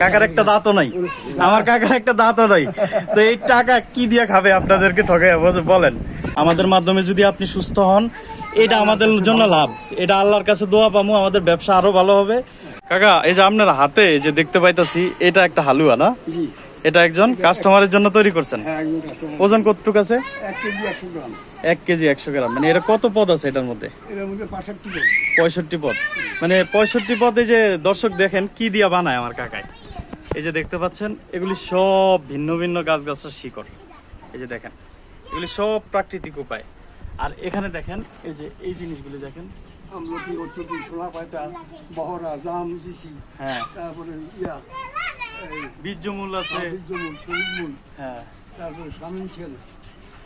কাকার একটা দাঁতও নাই, আমার কাকার একটা দাঁতও নাই, তো এই টাকা কি দিয়ে খাবে আপনাদেরকে ঠকাই বলেন? আমাদের মাধ্যমে যদি আপনি সুস্থ হন, এটা আমাদের জন্য লাভ, এটা আল্লাহর কাছে দোয়া পামু, আমাদের ব্যবসা আরো ভালো হবে। কাকা, এই যে আপনার হাতে যে দেখতে পাইতাছি, এটা একটা হালুয়া না? এটা একজন কাস্টমারের জন্য তৈরি করছেন। ওজন কতটুকু আছে? 1 কেজি 100 গ্রাম। মানে এটা কত পদ আছে এটার মধ্যে? 65 পদ। মানে 65 পদে যে দর্শক দেখেন কি দিয়া বানায় আমার কাকায়। এই যে দেখতে পাচ্ছেন, এগুলি সব ভিন্ন ভিন্ন গাছগাছার শিকড়। এই যে দেখেন, এগুলি সব প্রাকৃতিক উপায়। আর এখানে দেখেন, এই যে এই জিনিসগুলি দেখেন, আমলকি, অর্চকি, সোনা পাতা, বহরা, জাম দিছি। হ্যাঁ, তারপরে বীর্যমূল আছে, বীর্যমূল, শহীদমূল, হ্যাঁ, তারপরে স্বামী ছেল,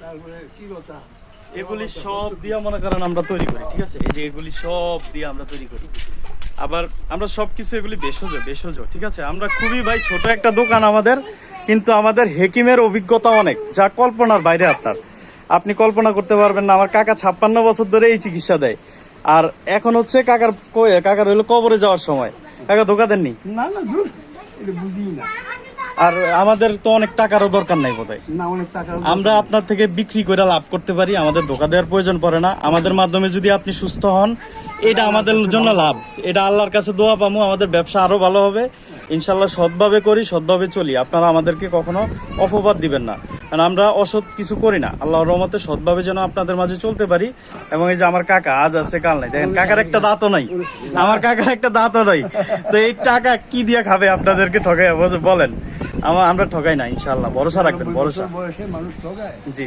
তারপরে চিরতা। এগুলি সব দিয়ে মনে করেন আমরা তৈরি করি, ঠিক আছে? এই যে এগুলি সব দিয়ে আমরা তৈরি করি। আবার আমরা সবকিছু এগুলি ভেষজ, ঠিক আছে? আমরা খুবই ভাই ছোট একটা দোকান আমাদের, কিন্তু আমাদের হেকিমের অভিজ্ঞতা অনেক, যা কল্পনার বাইরে। আপনি কল্পনা করতে পারবেন না। আমার কাকা 56 বছর ধরে এই চিকিৎসা দেয়। আর এখন হচ্ছে কাকার হইলো কবরে যাওয়ার সময়। কাকা ধোকা দেননি? না না, দূর, এটা বুঝি না। আর আমাদের তো অনেক টাকারও দরকার নাই বোধহয়। না, অনেক টাকা আমরা আপনার থেকে বিক্রি করে লাভ করতে পারি, আমাদের ধোকা দেওয়ার প্রয়োজন পড়ে না। আমাদের মাধ্যমে যদি আপনি সুস্থ হন, এটা আমাদের জন্য লাভ, এটা আল্লাহর কাছে দোয়া পামু, আমাদের ব্যবসা আরো ভালো হবে ইনশাল্লাহ। সৎভাবে করি, সৎভাবে চলি। আপনারা আমাদেরকে কখনো অপবাদ দিবেন না, কারণ আমরা অসৎ কিছু করি না। আল্লাহর রহমতে সৎভাবে যেন আপনাদের মাঝে চলতে পারি। এবং এই যে আমার কাকা আজ আছে কাল নাই, দেখেন কাকার একটা দাঁতও নাই, আমার কাকার একটা দাঁতও নাই, তো এই টাকা কি দিয়ে খাবে আপনাদেরকে ঠকাই বলেন? আমরা ঠকাই না ইনশাল্লাহ, ভরসা রাখবেন, ভরসা। বয়সে মানুষ ঠকায়। জি।